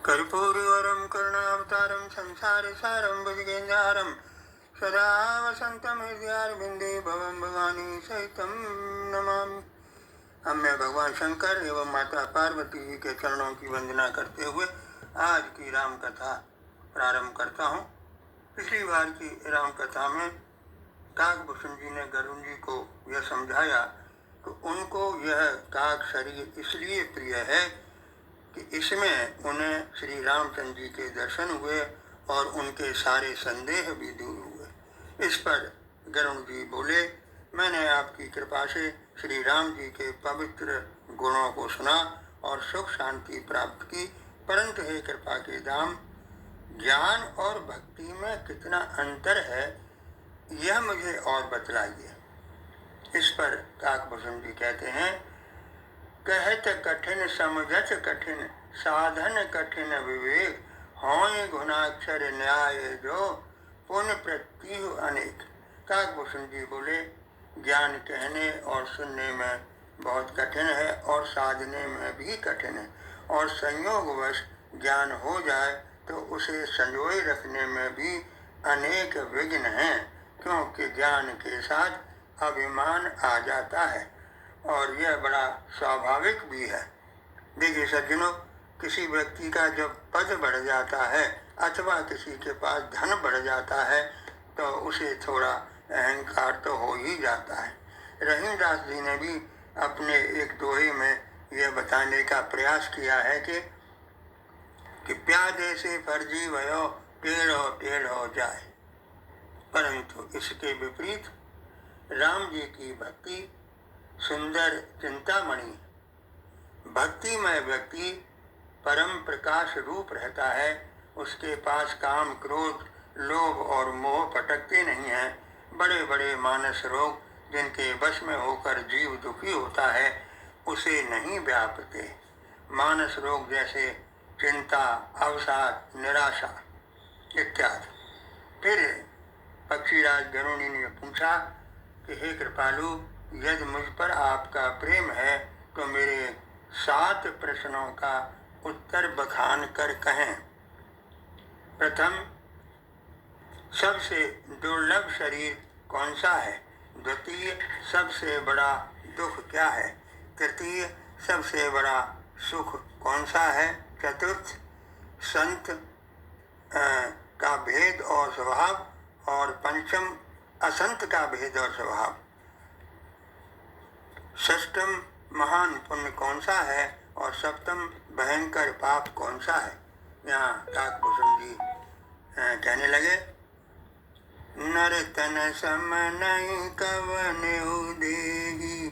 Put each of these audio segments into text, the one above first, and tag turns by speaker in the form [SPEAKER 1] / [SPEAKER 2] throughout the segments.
[SPEAKER 1] कर्पूरवरं करुणावतारं संसारसारं भुजगेन्द्रहारं सदा वसन्तं हृदयारविन्दे भवं भवानी सहितं नमामि। हम मैं भगवान शंकर एवं माता पार्वती जी के चरणों की वंदना करते हुए आज की राम कथा प्रारंभ करता हूँ। पिछली बार की राम कथा में काकभूषण जी ने गरुड़ जी को यह समझाया कि उनको यह काक शरीर इसलिए प्रिय है कि इसमें उन्हें श्री रामचंद्र जी के दर्शन हुए और उनके सारे संदेह भी दूर हुए। इस पर गरुड़ जी बोले, मैंने आपकी कृपा से श्री राम जी के पवित्र गुणों को सुना और सुख शांति प्राप्त की, परंतु हे कृपा के धाम, ज्ञान और भक्ति में कितना अंतर है यह मुझे और बतलाइए। इस पर काकभूषण जी कहते हैं, कहत कठिन समझत कठिन साधन कठिन विवेक होय गुणाक्षर न्याय जो पुण्य प्रत्यु अनेक। काकभूषण जी बोले, ज्ञान कहने और सुनने में बहुत कठिन है और साधने में भी कठिन है, और संयोगवश ज्ञान हो जाए तो उसे संजोए रखने में भी अनेक विघ्न हैं, क्योंकि ज्ञान के साथ अभिमान आ जाता है और यह बड़ा स्वाभाविक भी है। देखिए सज्जनों, किसी व्यक्ति का जब पद बढ़ जाता है अथवा किसी के पास धन बढ़ जाता है तो उसे थोड़ा अहंकार तो हो ही जाता है। रहीमदास जी ने भी अपने एक दोहे में यह बताने का प्रयास किया है कि प्यादे से फर्जी भयो टेढ़ो टेढ़ो जाए, परंतु इसके विपरीत राम जी की भक्ति सुंदर चिंतामणि। भक्तिमय व्यक्ति परम प्रकाश रूप रहता है, उसके पास काम क्रोध लोभ और मोह पटकते नहीं हैं। बड़े बड़े मानस रोग जिनके वश में होकर जीव दुखी होता है उसे नहीं व्यापते। मानस रोग जैसे चिंता, अवसाद, निराशा इत्यादि। फिर पक्षीराज गरुड़ ने पूछा कि हे कृपालु, यदि मुझ पर आपका प्रेम है तो मेरे 7 प्रश्नों का उत्तर बखान कर कहें। प्रथम, सबसे दुर्लभ शरीर कौन सा है? द्वितीय, सबसे बड़ा दुख क्या है? तृतीय, सबसे बड़ा सुख कौन सा है? चतुर्थ, संत का भेद और स्वभाव, और पंचम, असंत का भेद और स्वभाव। षष्ठम, महान पुण्य कौन सा है? और सप्तम, भयंकर पाप कौन सा है? यहाँ काकभूषण जी कहने लगे, नर तन सम नहीं कवन देही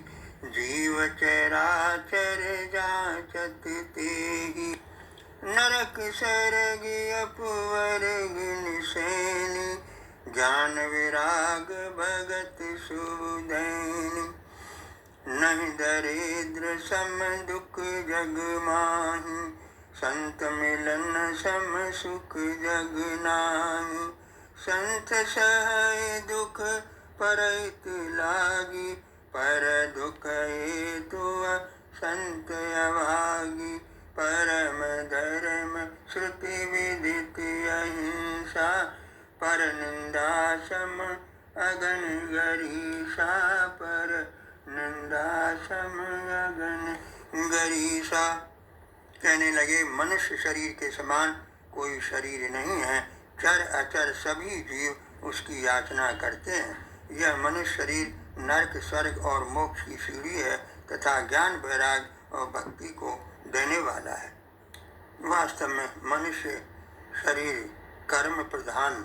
[SPEAKER 1] जीव चराचर जाचत तेहि नरक सरग अपवर्ग निसैनी ज्ञान विराग भगत सुधैनी नहीं दरिद्र सम दुख जग माही संत मिलन सम सुख जग नाही संत सहय दुख परहित लागी पर दुख हेतु संत अभागी परम धर्म श्रुति विदित अहिंसा पर निंदा सम अगन गरीसा पर निंदा सम अगन गरीसा। कहने लगे, मनुष्य शरीर के समान कोई शरीर नहीं है, चर अचर सभी जीव उसकी याचना करते हैं। यह मनुष्य शरीर नरक स्वर्ग और मोक्ष की सीढ़ी है तथा ज्ञान वैराग्य और भक्ति को देने वाला है। वास्तव में मनुष्य शरीर कर्म प्रधान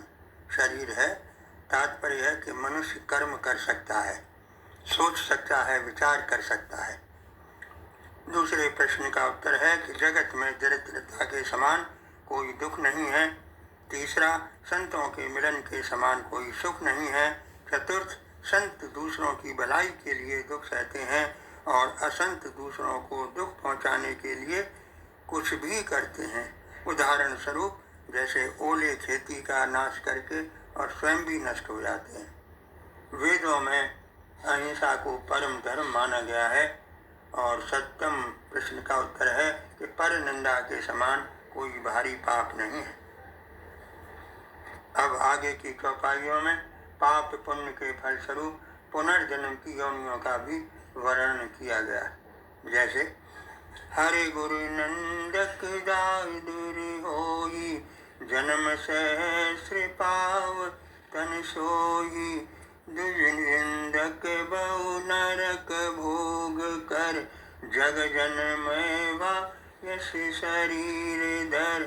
[SPEAKER 1] शरीर है। तात्पर्य है कि मनुष्य कर्म कर सकता है, सोच सकता है, विचार कर सकता है। दूसरे प्रश्न का उत्तर है कि जगत में दरिद्रता के समान कोई दुख नहीं है। तीसरा, संतों के मिलन के समान कोई सुख नहीं है। चतुर्थ, संत दूसरों की भलाई के लिए दुख सहते हैं और असंत दूसरों को दुख पहुंचाने के लिए कुछ भी करते हैं। उदाहरण स्वरूप जैसे ओले खेती का नाश करके और स्वयं भी नष्ट हो जाते हैं। वेदों में अहिंसा को परम धर्म माना गया है और सप्तम प्रश्न का उत्तर है कि पर निंदा के समान कोई भारी पाप नहीं है। अब आगे की चौपाइयों में पाप पुण्य के फलस्वरूप पुनर्जन्म की योनियों का भी वर्णन किया गया, जैसे हरे गुरु नंदक दाय दूर होई, जन्म सहस्र पाव तन सोई, दुर्निंदक बहु नरक भोग कर, जग जनमवा यश शरीर धर,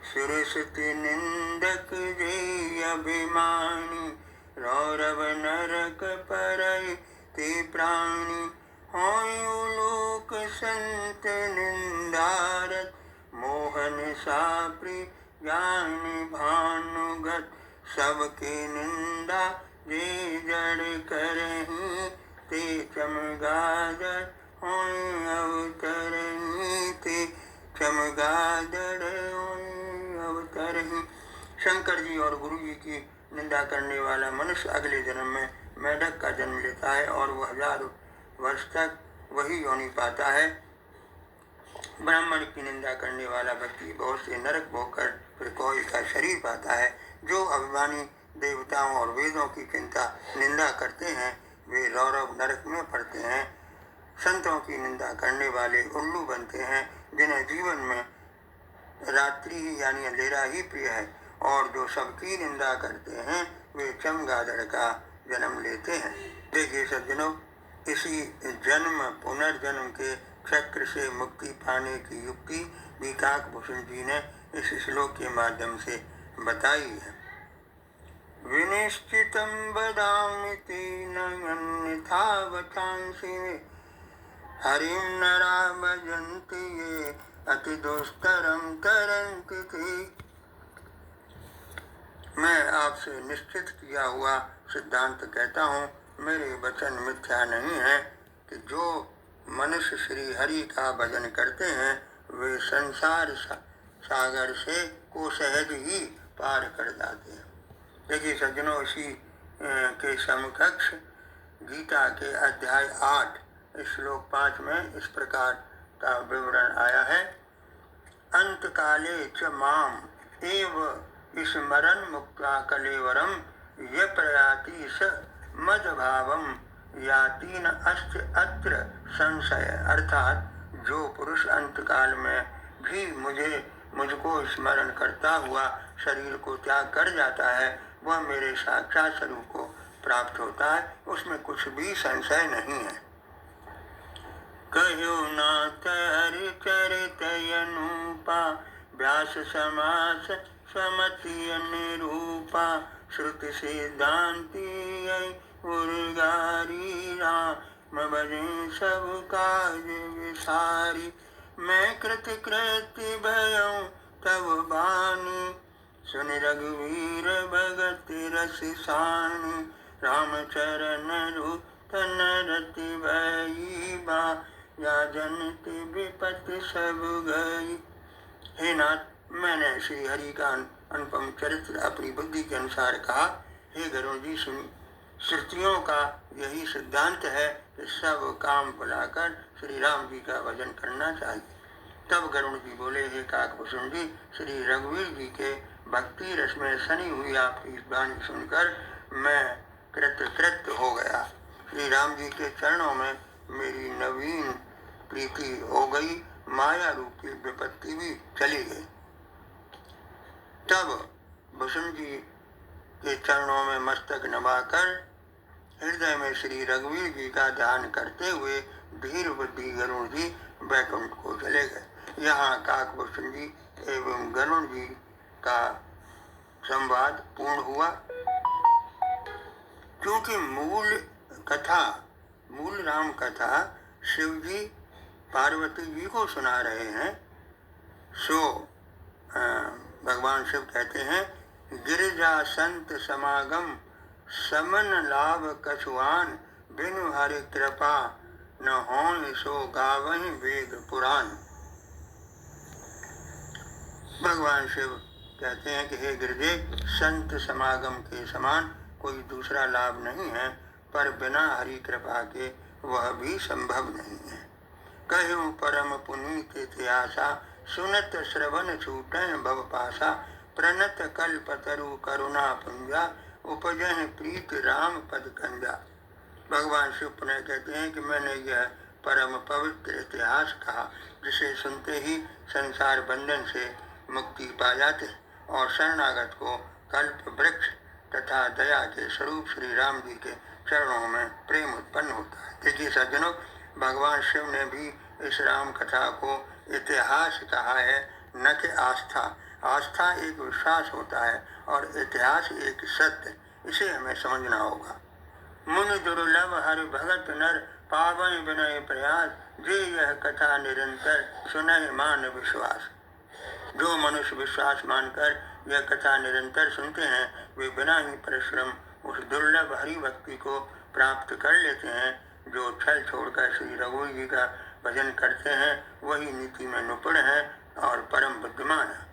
[SPEAKER 1] सुरसति निंदक जय अभिमानी, रौरव नरक परय ते प्राणी, होय लोक संत निंदारत, मोहन साप्री ज्ञान भानुगत, सबके निंदा जे जड़ करही, ते चमगादड़ होय अवतरही, ते चमगादड़ होय अवतरही। शंकर जी और गुरु जी की निंदा करने वाला मनुष्य अगले जन्म में मेढक का जन्म लेता है और वह 1000 वर्ष तक वही योनि पाता है। ब्राह्मण की निंदा करने वाला व्यक्ति बहुत से नरक भोग कर फिर कोई का शरीर पाता है। जो अभिमानी देवताओं और वेदों की चिंता निंदा करते हैं वे रौरव नरक में पड़ते हैं। संतों की निंदा करने वाले उल्लू बनते हैं, जिन्हें जीवन में रात्रि ही यानी अंधेरा ही प्रिय है, और जो सबकी निंदा करते हैं वे चमगादड़ का जन्म लेते हैं। देखिए सज्जनों, इसी जन्म पुनर्जन्म के चक्र से मुक्ति पाने की युक्ति भी काकभूषण जी ने इस श्लोक के माध्यम से बताई है। विनिश्चितं वदामि ते न अन्यथा वचांसि, हरिं नरा भजन्ति ये अति दुष्करं तरन्ति ते। मैं आपसे निश्चित किया हुआ सिद्धांत कहता हूँ, मेरे वचन मिथ्या नहीं है कि जो मनुष्य श्री हरि का भजन करते हैं वे संसार सागर से को सहज ही पार कर जाते हैं। देखिए सज्जनों, इसी के समकक्ष गीता के अध्याय 8 श्लोक 5 में इस प्रकार का विवरण आया है। अंत काले च माम एव स्मरन् मुक्त्वा कलेवरम ये प्रयाति स मद भावम याति न अत्र संशय। अर्थात जो पुरुष अंतकाल में भी मुझको स्मरण करता हुआ शरीर को त्याग कर जाता है वह मेरे साक्षात स्वरूप को प्राप्त होता है, उसमें कुछ भी संशय नहीं है। कहो नाथ हरि चरित अनुपा, व्यास समास समति अनुरूपा, श्रुति सिद्धांति उर्गारी, राम भजे सब काज विसारी। मैं कृत्य भयऊँ तब बानी, सुन रघुवीर भगत रस सानी, रामचरण रूतन रति भई बा, या जनित विपत सब गई। हे नाथ, मैंने श्री हरि का अनुपम चरित्र अपनी बुद्धि के अनुसार कहा। हे गरुड़ जी, श्रुतियों का यही सिद्धांत है कि सब काम भुलाकर श्री राम जी का भजन करना चाहिए। तब गरुड़ जी बोले, हे काकभूषण जी, श्री रघुवीर जी के भक्ति रस में सनी हुई आपकी इस वाणी सुनकर मैं कृत हो गया। श्री राम जी के चरणों में मेरी नवीन प्रीति हो गई, माया रूपी विपत्ति भी चली गई। तब भूषण जी के चरणों में मस्तक नवाकर हृदय में श्री रघुवीर जी का ध्यान करते हुए धीर बुद्धि गरुड़ जी वैकुंठ को चले गए। यहाँ काकभूषण जी एवं गरुड़ जी का संवाद पूर्ण हुआ। क्योंकि मूल राम कथा शिव जी पार्वती जी को सुना रहे हैं, सो भगवान शिव कहते हैं, गिरिजा संत समागम समन लाभ कछुआन, बिनु हरि कृपा न हों सो गावहीं वेद पुराण। भगवान शिव कहते हैं कि हे गिरिजे, संत समागम के समान कोई दूसरा लाभ नहीं है, पर बिना हरि कृपा के वह भी संभव नहीं है। कहूँ परम पुनीत इतिहासा, सुनत श्रवण छूटय भव पासा, प्रणत कल्पतरु करुणा पुंजा, उपजह प्रीत राम पद कंजा। भगवान शिव पुनः कहते हैं कि मैंने यह परम पवित्र इतिहास कहा, जिसे सुनते ही संसार बंधन से मुक्ति पा जाते और शरणागत को कल्प वृक्ष तथा दया के स्वरूप श्री राम जी के चरणों में प्रेम उत्पन्न होता है। देखिए सज्जनों, भगवान शिव ने भी इस राम कथा को इतिहास कहा है, न कि आस्था। आस्था एक विश्वास होता है और इतिहास एक सत्य। इसे हमें समझना होगा। मुनि दुर्लभ हरि भगत नर, पावन विनय प्रयास, जे यह कथा निरंतर सुनहि मान विश्वास। जो मनुष्य विश्वास मानकर यह कथा निरंतर सुनते हैं, वे बिना ही परिश्रम उस दुर्लभ हरि भक्ति को प्राप्त कर लेते हैं। जो छल छोड़कर श्री रघुवीर जी का भजन करते हैं, वही नीति में निपुण है और परम बुद्धिमान है।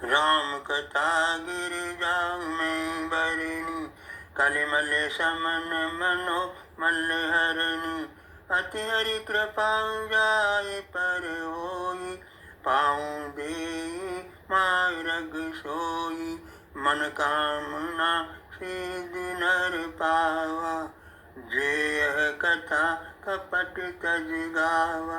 [SPEAKER 1] राम कथा गिरिजा में बरनी, कलिमल समन मनो मल हरणी। अति हरि कृपा जाय पर होई, पाऊँ देई मार्ग सोई। मन कामना सिद्ध नर पावा, जे यह कथा कपट तज गावा।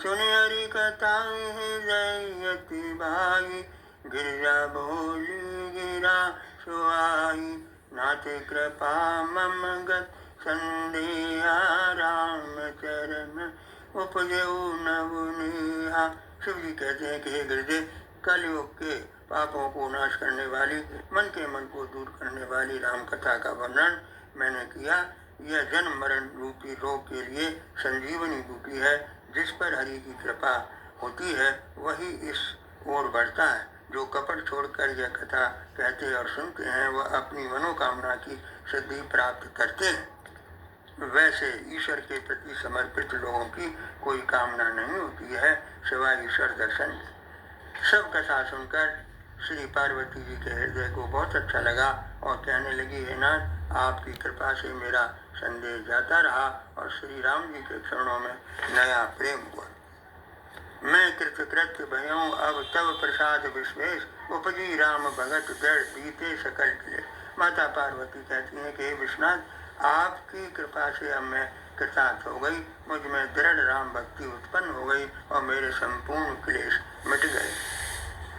[SPEAKER 1] सुन हरि कथा हृदय अति भाई, गिरजा बोली गिरा सुहाई। नाथ कृपा मम गत संदेहा, राम चरण उपजऊ नवनेहा। शिव जी कहते हैं कि हे गिरजे, कलयुग के पापों को नाश करने वाली, मन के मन को दूर करने वाली राम कथा का वर्णन मैंने किया। यह जन्म मरण रूपी रोग के लिए संजीवनी बूटी है। जिस पर हरि की कृपा होती है वही इस ओर बढ़ता है। जो कपट छोड़कर यह कथा कहते और सुनते हैं, वह अपनी मनोकामना की सिद्धि प्राप्त करते हैं। वैसे ईश्वर के प्रति समर्पित लोगों की कोई कामना नहीं होती है सिवाय ईश्वर दर्शन। सब कथा सुनकर श्री पार्वती जी के हृदय को बहुत अच्छा लगा और कहने लगी, हे नाथ, आपकी कृपा से मेरा संदेह जाता रहा और श्री राम जी के चरणों में नया प्रेम हुआ। मैं कृतकृत्य भयों अब तब प्रसाद विश्वेश, उपजी राम भगत दृढ़ बीते सकल क्लेश। माता पार्वती कहती हैं कि हे विश्वनाथ, आपकी कृपा से अब मैं कृतार्थ हो गई, मुझ में दृढ़ राम भक्ति उत्पन्न हो गई और मेरे संपूर्ण क्लेश मिट गए।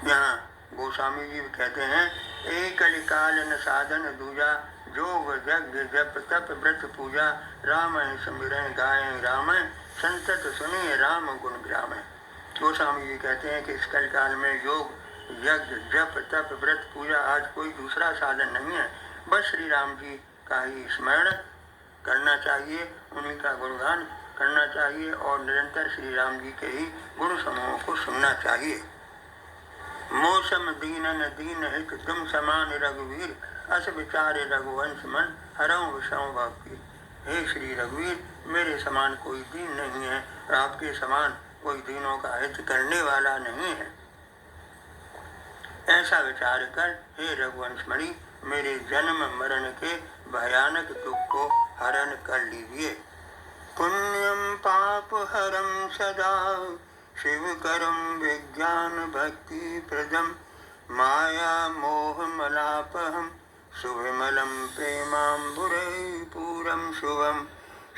[SPEAKER 1] यहाँ गोस्वामी जी कहते हैं, एक कलिकाल न साधन दूजा, जोग यज्ञ जप तप व्रत पूजा। राम समिरन गाय राम, संतत सुनिए राम गुण ग्राम। गोस्वामी जी कहते हैं कि इस कल काल में योग यज्ञ जप तप व्रत पूजा आज कोई दूसरा साधन नहीं है। बस श्री राम जी का ही स्मरण करना चाहिए, उन्हीं का गुणगान करना चाहिए और निरंतर श्री राम जी के ही गुण समूहों को सुनना चाहिए। मौसम दीनन दीन हित तुम समान रघुवीर, अस विचारे रघुवंश मन हरऊं विषम भक्ति। हे श्री रघुवीर, मेरे समान कोई दीन नहीं है और आपके समान कोई दीनों का हित करने वाला नहीं है। ऐसा विचार कर हे रघुवंश मणि, मेरे जन्म मरण के भयानक दुख को हरण कर लीजिए। पुण्यम पाप हरम सदा, शिव करम विज्ञान भक्ति प्रदम। माया मोह मलापहम, शुभमलम प्रेमाम्बुरे पूरम शुभम।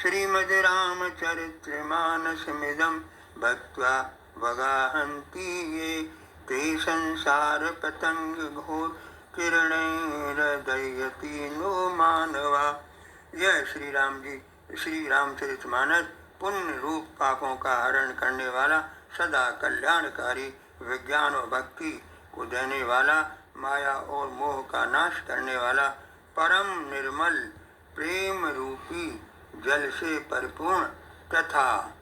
[SPEAKER 1] श्रीमद् रामचरित्र मानसमिदं, भक्त्वा भगाहन्ति ये ते संसार पतंग घोर। किरणैरदयति नो मानवा। यह श्री रामचरितमानस पुण्य रूप पापों का हरण करने वाला, सदा कल्याणकारी, विज्ञान और भक्ति को देने वाला, माया और मोह का नाश करने वाला, परम निर्मल प्रेम रूपी जल से परिपूर्ण तथा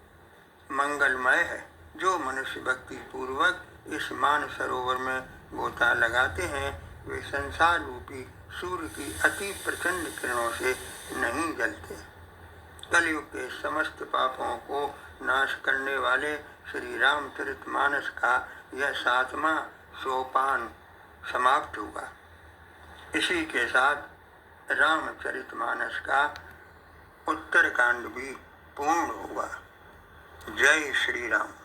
[SPEAKER 1] मंगलमय है। जो मनुष्य भक्ति पूर्वक इस मान सरोवर में गोता लगाते हैं, वे संसार रूपी सूर्य की अति प्रचंड किरणों से नहीं जलते। कलयुग के समस्त पापों को नाश करने वाले श्री रामचरितमानस का यह 7वां सोपान समाप्त हुआ। इसी के साथ रामचरितमानस का उत्तरकांड भी पूर्ण हुआ। जय श्री राम।